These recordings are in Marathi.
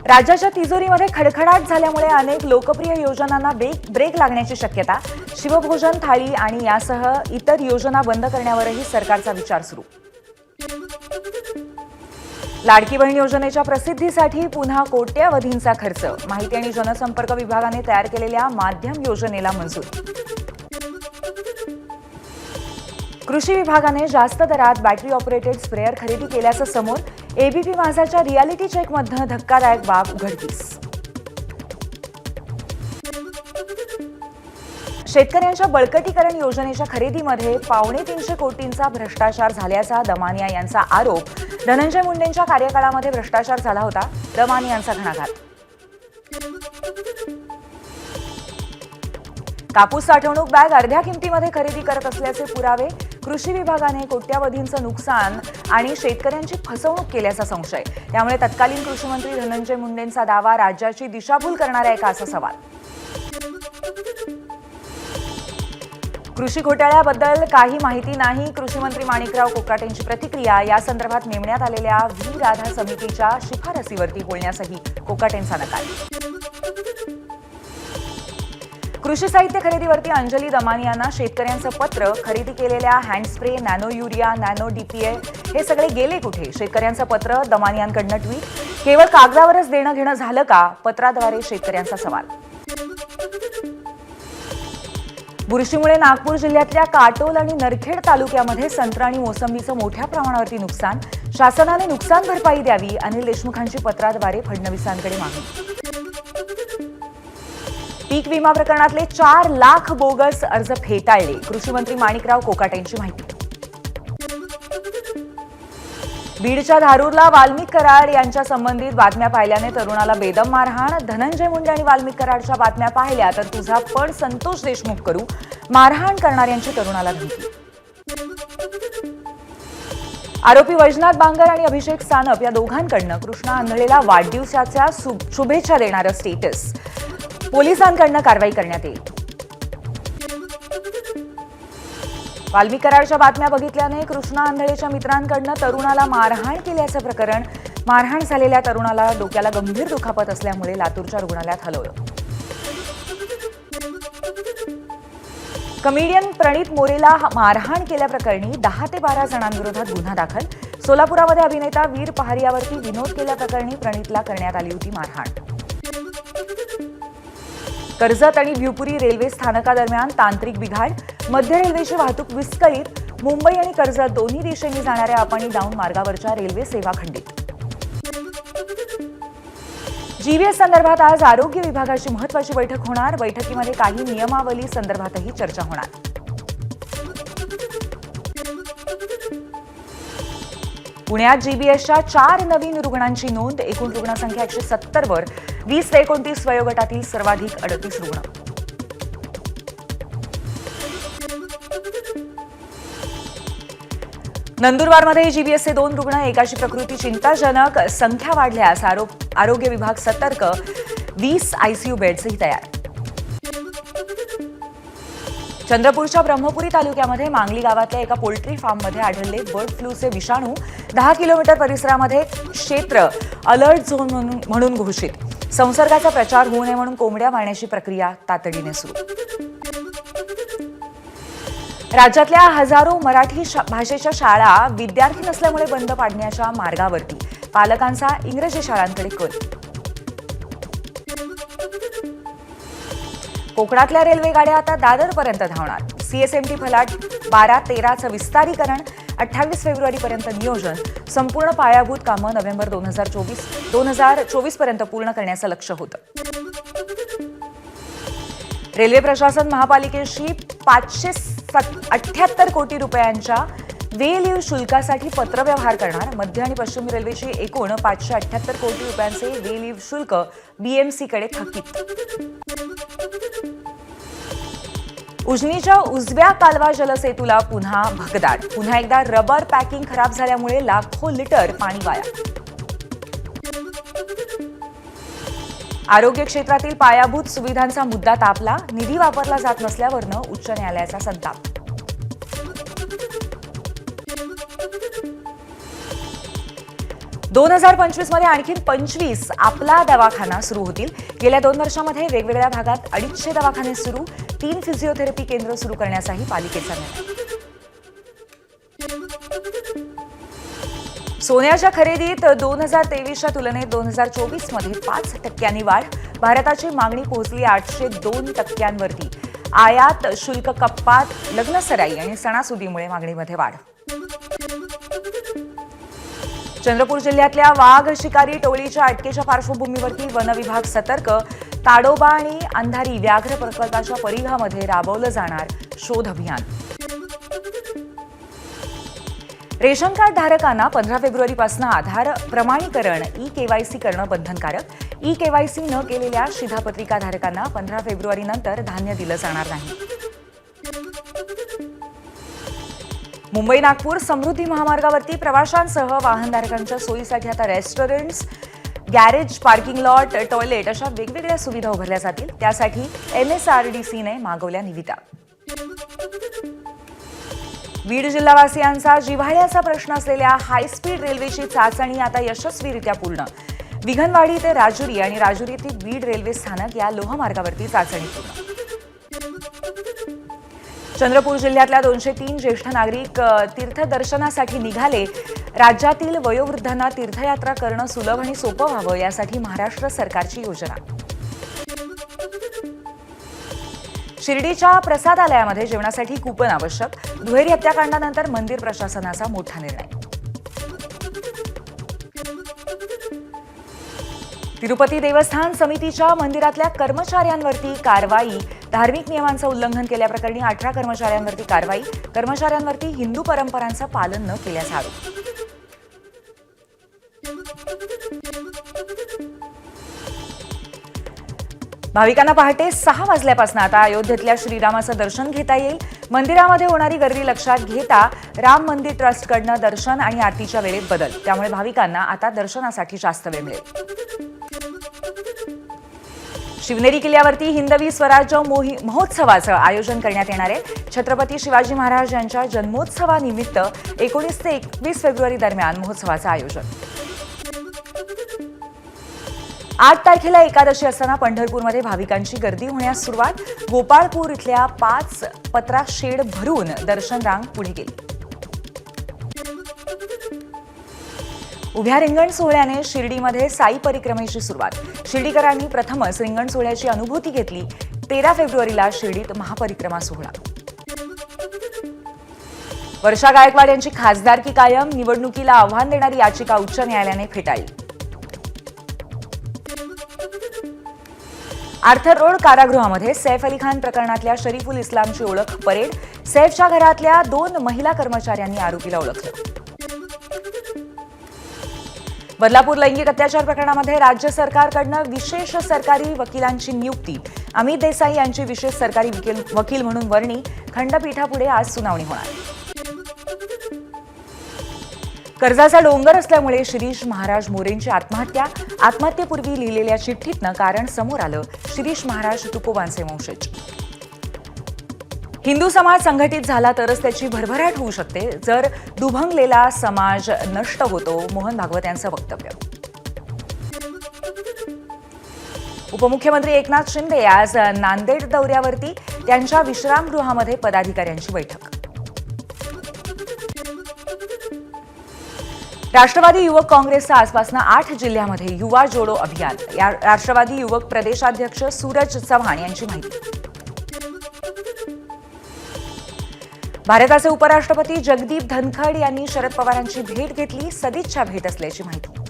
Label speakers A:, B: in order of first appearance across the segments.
A: राज्याच्या तिजोरीमध्ये खडखडाट झाल्यामुळे अनेक लोकप्रिय योजनांना ब्रेक लागण्याची शक्यता. शिवभोजन थाळी आणि यासह इतर योजना बंद करण्यावरही सरकारचा विचार सुरू. लाडकी बहीण योजनेच्या प्रसिद्धीसाठी पुन्हा कोट्यवधींचा खर्च. माहिती आणि जनसंपर्क विभागाने तयार केलेल्या माध्यम योजनेला मंजूर. कृषी विभागाने जास्त दरात बॅटरी ऑपरेटेड स्प्रेअर खरेदी केल्याचं समोर. एबीपी माझाच्या रियालिटी चेकमध्ये धक्कादायक बाब उघडकीस. शेतकऱ्यांच्या बळकटीकरण योजनेच्या खरेदीमध्ये 350 कोटींचा भ्रष्टाचार झाल्याचा दमानिया यांचा आरोप. धनंजय मुंडेंच्या कार्यकाळामध्ये भ्रष्टाचार झाला होता, दमानियांचा घणाघात. कापूस साठवणूक बॅग अर्ध्या किमतीमध्ये खरेदी करत असल्याचे पुरावे. कृषी विभागाने कोट्यवधींचं नुकसान आणि शेतकऱ्यांची फसवणूक केल्याचा संशय. त्यामुळे तत्कालीन कृषी मंत्री धनंजय मुंडेंचा दावा राज्याची दिशाभूल करणारा आहे का असा सवाल. कृषी घोटाळ्याबद्दल काही माहिती नाही. कृषी मंत्री माणिकराव कोकाटेंची प्रतिक्रिया. या संदर्भात नेमण्यात आलेल्या व्ही राधा समितीच्या शिफारसीवरती बोलण्यासही कोकाटेंचा नकार. कृषी साहित्य खरेदीवरती अंजली दमानियांना शेतकऱ्यांचं पत्र. खरेदी केलेल्या hand spray, nano urea, nano DPA हे सगळे गेले कुठे? शेतकऱ्यांचं पत्र, दमानियांकडनं ट्विट. केवळ कागदावरच देणं घेणं झालं का? पत्राद्वारे शेतकऱ्यांचा सवाल. बुरशीमुळे नागपूर जिल्ह्यातल्या काटोल आणि नरखेड तालुक्यामध्ये संत्रा आणि मोसंबीचं मोठ्या प्रमाणावरती नुकसान. शासनाने नुकसान भरपाई द्यावी. अनिल देशमुखांची पत्राद्वारे फडणवीसांकडे मागणी. पीक विमा प्रकरणातले 4 लाख बोगस अर्ज फेटाळले. कृषी मंत्री माणिकराव कोकाटेंची माहिती. बीडच्या धारूरला वाल्मिक कराड यांच्या संबंधित बातम्या पाहिल्याने तरुणाला बेदम मारहाण. धनंजय मुंडे आणि वाल्मिक कराडच्या बातम्या पाहिल्या तर तुझा पण संतोष देशमुख करू. मारहाण करणाऱ्यांची तरुणाला धमकी. आरोपी वैजनाथ बांगर आणि अभिषेक सानप या दोघांकडनं कृष्णा आंधळेला वाढदिवसाच्या शुभेच्छा देणारं स्टेटस. पोलिसांकडनं कारवाई करण्यात येईल. वाल्मिक कराडच्या बातम्या बघितल्याने कृष्णा आंधळेच्या मित्रांकडनं तरुणाला मारहाण केल्याचं प्रकरण. मारहाण झालेल्या तरुणाला डोक्याला गंभीर दुखापत असल्यामुळे लातूरच्या रुग्णालयात हलवलं. कमेडियन प्रणित मोरेला मारहाण केल्याप्रकरणी 10 ते 12 जणांविरोधात गुन्हा दाखल. सोलापुरामध्ये अभिनेता वीर पहारियावरती विनोद केल्याप्रकरणी प्रणितला करण्यात आली होती मारहाण. कर्जत आणि भिवपुरी रेल्वे स्थानकादरम्यान तांत्रिक बिघाड. मध्य रेल्वेची वाहतूक विस्कळीत. मुंबई आणि कर्जत दोन्ही दिशेने जाणाऱ्या अप आणि डाऊन मार्गावरच्या रेल्वे सेवा खंडित. जीव्हीएस संदर्भात आज आरोग्य विभागाची महत्त्वाची बैठक होणार. बैठकीमध्ये काही नियमावली संदर्भातही चर्चा होणार. पुण्यात जीबीएसच्या 4 नवीन रुग्णांची नोंद. एकूण रुग्णसंख्या 170 वर. 20 ते 29 वयोगटातील सर्वाधिक 38 रुग्ण. नंदुरबारमध्ये जीबीएसचे 2 रुग्ण. एकाची प्रकृती चिंताजनक. संख्या वाढल्यास आरोग्य विभाग सतर्क. 20 आयसीयू बेड्सही तयार. चंद्रपूरच्या ब्रह्मपुरी तालुक्यामध्ये मांगली गावातल्या एका पोल्ट्री फार्ममध्ये आढळले बर्ड फ्लूचे विषाणू. 10 किलोमीटर परिसरामध्ये क्षेत्र अलर्ट झोन म्हणून घोषित. संसर्गाचा प्रचार होऊ नये म्हणून कोंबड्या मारण्याची प्रक्रिया तातडीने सुरू. राज्यातल्या हजारो मराठी भाषेच्या शाळा विद्यार्थी नसल्यामुळे बंद पाडण्याच्या मार्गावरती. पालकांचा इंग्रजी शाळांकडे कल. कोकणातल्या रेल्वे गाड्या आता दादरपर्यंत धावणार. सीएसएमटी फलाट 12-13चं विस्तारीकरण. 28 फेब्रुवारीपर्यंत नियोजन. संपूर्ण पायाभूत कामं नोव्हेंबर 2024 पर्यंत पूर्ण करण्याचं लक्ष्य होतं. रेल्वे प्रशासन महापालिकेशी 578 कोटी रुपयांच्या वे लिव्ह शुल्कासाठी पत्रव्यवहार करणार. मध्य आणि पश्चिम रेल्वेची एकूण 578 कोटी रुपयांचे वे लिव्ह शुल्क बीएमसीकडे थकीत. उजनीच्या उजव्या कालवा जलसेतूला पुन्हा भगदाड. पुन्हा एकदा रबर पॅकिंग खराब झाल्यामुळे लाखो लिटर पाणी वाया. आरोग्य क्षेत्रातील पायाभूत सुविधांचा मुद्दा तापला. निधी वापरला जात नसल्यावरनं उच्च न्यायालयाचा संताप. 2025 मध्ये आणखी 25 आपला दवाखाना सुरू होतील. गेल्या 2 वर्षांमध्ये वेगवेगळ्या भागात 250 दवाखाने सुरू, 3 फिजिओथेरपी केंद्र सुरू करण्याचाही पालिकेचा निर्णय. सोन्याच्या खरेदीत 2023च्या तुलनेत 2024 मध्ये 5% वाढ. भारताची मागणी पोहोचली 802%वरती. आयात शुल्क कपात, लग्नसराई आणि सणासुदीमुळे मागणीमध्ये वाढ. चंद्रपूर जिल्ह्यातल्या वाघ शिकारी टोळीच्या अटकेच्या पार्श्वभूमीवरती वन विभाग सतर्क. ताडोबा आणि अंधारी व्याघ्र प्रकल्पाच्या परिघामध्ये राबवलं जाणार शोध अभियान. रेशन कार्ड धारकांना 15 फेब्रुवारीपासून आधार प्रमाणीकरण ई-केवायसी करणं बंधनकारक. ई-केवायसी न केलेल्या शिधापत्रिका धारकांना 15 फेब्रुवारीनंतर धान्य दिलं जाणार नाही. मुंबई नागपूर समृद्धी महामार्गावरती प्रवाशांसह वाहनधारकांच्या सोयीसाठी आता restaurants, garage, parking lot, toilet अशा वेगवेगळ्या सुविधा उभारल्या जातील. त्यासाठी MSRDCने मागवल्या निविदा. बीड जिल्हावासियांचा जिव्हाळ्याचा प्रश्न असलेल्या हायस्पीड रेल्वेची चाचणी आता यशस्वीरित्या पूर्ण. विघनवाडी ते राजुरी आणि राजुरी ते बीड रेल्वे स्थानक या लोहमार्गावरती चाचणी पूर्ण. चंद्रपूर जिल्ह्यातल्या 203 ज्येष्ठ नागरिक तीर्थदर्शनासाठी निघाले. राज्यातील वयोवृद्धांना तीर्थयात्रा करणं सुलभ आणि सोपं व्हावं यासाठी महाराष्ट्र सरकारची योजना. शिर्डीच्या प्रसादालयामध्ये जेवणासाठी कूपन आवश्यक. दुहेरी हत्याकांडानंतर मंदिर प्रशासनाचा मोठा निर्णय. तिरुपती देवस्थान समितीच्या मंदिरातल्या कर्मचाऱ्यांवरती कारवाई. धार्मिक नियमांचं उल्लंघन केल्याप्रकरणी 18 कर्मचाऱ्यांवरती कारवाई. कर्मचाऱ्यांवरती हिंदू परंपरांचं पालन न केल्याचा आरोप. भाविकांना पहाटे 6 वाजल्यापासून आता अयोध्येतल्या श्रीरामाचं दर्शन घेता येईल. मंदिरामध्ये होणारी गर्दी लक्षात घेता राम मंदिर ट्रस्टकडनं दर्शन आणि आरतीच्या वेळेत बदल. त्यामुळे भाविकांना आता दर्शनासाठी जास्त वेळ मिळेल. शिवनेरी किल्ल्यावरती हिंदवी स्वराज्य महोत्सवाचं आयोजन करण्यात येणार आहे. छत्रपती शिवाजी महाराज यांच्या जन्मोत्सवानिमित्त 19 ते 21 फेब्रुवारी दरम्यान महोत्सवाचं आयोजन. 8 तारखेला एकादशी असताना पंढरपूरमध्ये भाविकांची गर्दी होण्यास सुरुवात. गोपाळपूर इथल्या 5 पत्रा शेड भरून दर्शन रांग पुढे गेली. उभ्या रिंगण सोहळ्याने शिर्डीमध्ये साई परिक्रमेची सुरुवात. शिर्डीकरांनी प्रथमच रिंगण सोहळ्याची अनुभूती घेतली. 13 फेब्रुवारीला शिर्डीत महापरिक्रमा सोहळा. वर्षा गायकवाड यांची खासदारकी कायम. निवडणुकीला आव्हान देणारी याचिका उच्च न्यायालयाने फेटाळली. आर्थर रोड कारागृहामध्ये सैफ अली खान प्रकरणातल्या शरीफुल इस्लामची ओळख परेड. सैफच्या घरातल्या 2 महिला कर्मचाऱ्यांनी आरोपीला ओळखलं. बदलापूर लैंगिक अत्याचार प्रकरणामध्ये राज्य सरकारकडनं विशेष सरकारी वकिलांची नियुक्ती. अमित देसाई यांची विशेष सरकारी वकील म्हणून वर्णी. खंडपीठापुढे आज सुनावणी होणार. कर्जाचा डोंगर असल्यामुळे शिरीष महाराज मोरेंची आत्महत्या. आत्महत्येपूर्वी लिहिलेल्या चिठ्ठीतनं कारण समोर आलं. शिरीष महाराज तुकोबांचे वंशज. हिंदू समाज संघटित झाला तरच त्याची भरभराट होऊ शकते. जर दुभंगलेला समाज नष्ट होतो. मोहन भागवत यांचं वक्तव्य. उपमुख्यमंत्री एकनाथ शिंदे आज नांदेड दौऱ्यावरती. त्यांच्या विश्रामगृहामध्ये पदाधिकाऱ्यांची बैठक. राष्ट्रवादी युवक काँग्रेसचं आजपासून 8 जिल्ह्यामध्ये युवा जोडो अभियान. या राष्ट्रवादी युवक प्रदेशाध्यक्ष सूरज चव्हाण यांची माहिती. भारताचे उपराष्ट्रपती जगदीप धनखड यांनी शरद पवारांची भेट घेतली. सदिच्छा भेट असल्याची माहिती.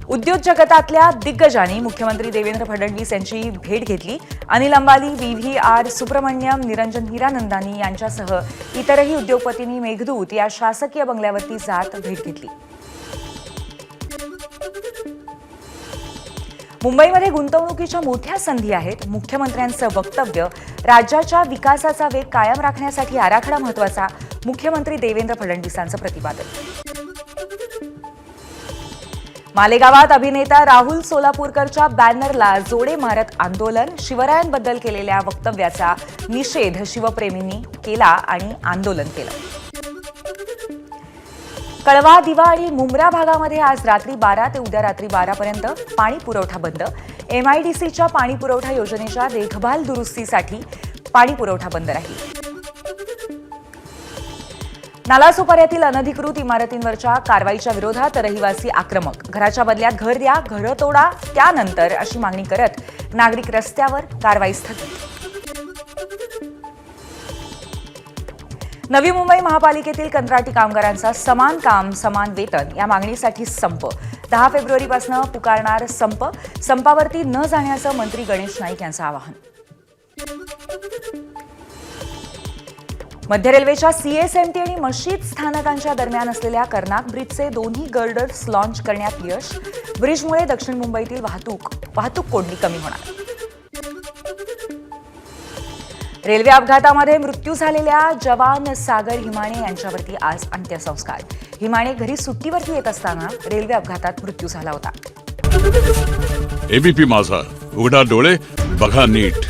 A: उद्योग जगतातल्या दिग्गजांनी मुख्यमंत्री देवेंद्र फडणवीस यांची भेट घेतली. अनिल अंबानी, VVR सुब्रमण्यम, निरंजन हिरानंदानी यांच्यासह इतरही उद्योगपतींनी मेघदूत या शासकीय बंगल्यावरती जात भेट घेतली. मुंबईमध्ये गुंतवणुकीच्या मोठ्या संधी आहेत. मुख्यमंत्र्यांचं वक्तव्य. राज्याच्या विकासाचा वेग कायम राखण्यासाठी आराखडा महत्त्वाचा. मुख्यमंत्री देवेंद्र फडणवीसांचं प्रतिपादन. मालेगावात अभिनेता राहुल सोलापूरकरच्या बॅनरला जोडे मारत आंदोलन. शिवरायांबद्दल केलेल्या वक्तव्याचा निषेध शिवप्रेमींनी केला आणि आंदोलन केलं. कळवा, दिवा आणि मुंब्रा भागामध्ये आज रात्री 12 ते उद्या रात्री 12 पर्यंत पाणी पुरवठा बंद. MIDCच्या पाणी पुरवठा योजनेच्या देखभाल दुरुस्तीसाठी पाणी पुरवठा बंद राहील. नालासोपाऱ्यातील अनधिकृत इमारतींवरच्या कारवाईच्या विरोधात रहिवासी आक्रमक. घराच्या बदल्यात घर द्या, घरं तोडा त्यानंतर अशी मागणी करत नागरिक रस्त्यावर. कारवाई स्थगित. नवी मुंबई महापालिकेतील कंत्राटी कामगारांचा समान काम समान वेतन या मागणीसाठी संप. 10 फेब्रुवारीपासून पुकारणार संप. संपावरती न जाण्याचं मंत्री गणेश नाईक यांचं आवाहन. मध्य रेल्वेच्या CSMT आणि मशीद स्थानकांच्या दरम्यान असलेल्या कर्नाक ब्रिजचे दोन्ही गर्डर्स लॉन्च करण्यात यश. ब्रिजमुळे दक्षिण मुंबईतील वाहतूक कोंडी कमी होणार. रेल्वे अपघातामध्ये मृत्यू झालेल्या जवान सागर हिमाणे यांच्यावरती आज अंत्यसंस्कार. हिमाणे घरी सुट्टीवरती येत असताना रेल्वे अपघातात मृत्यू झाला होता.
B: ABP माझा, उघडा डोळे बघा नीट.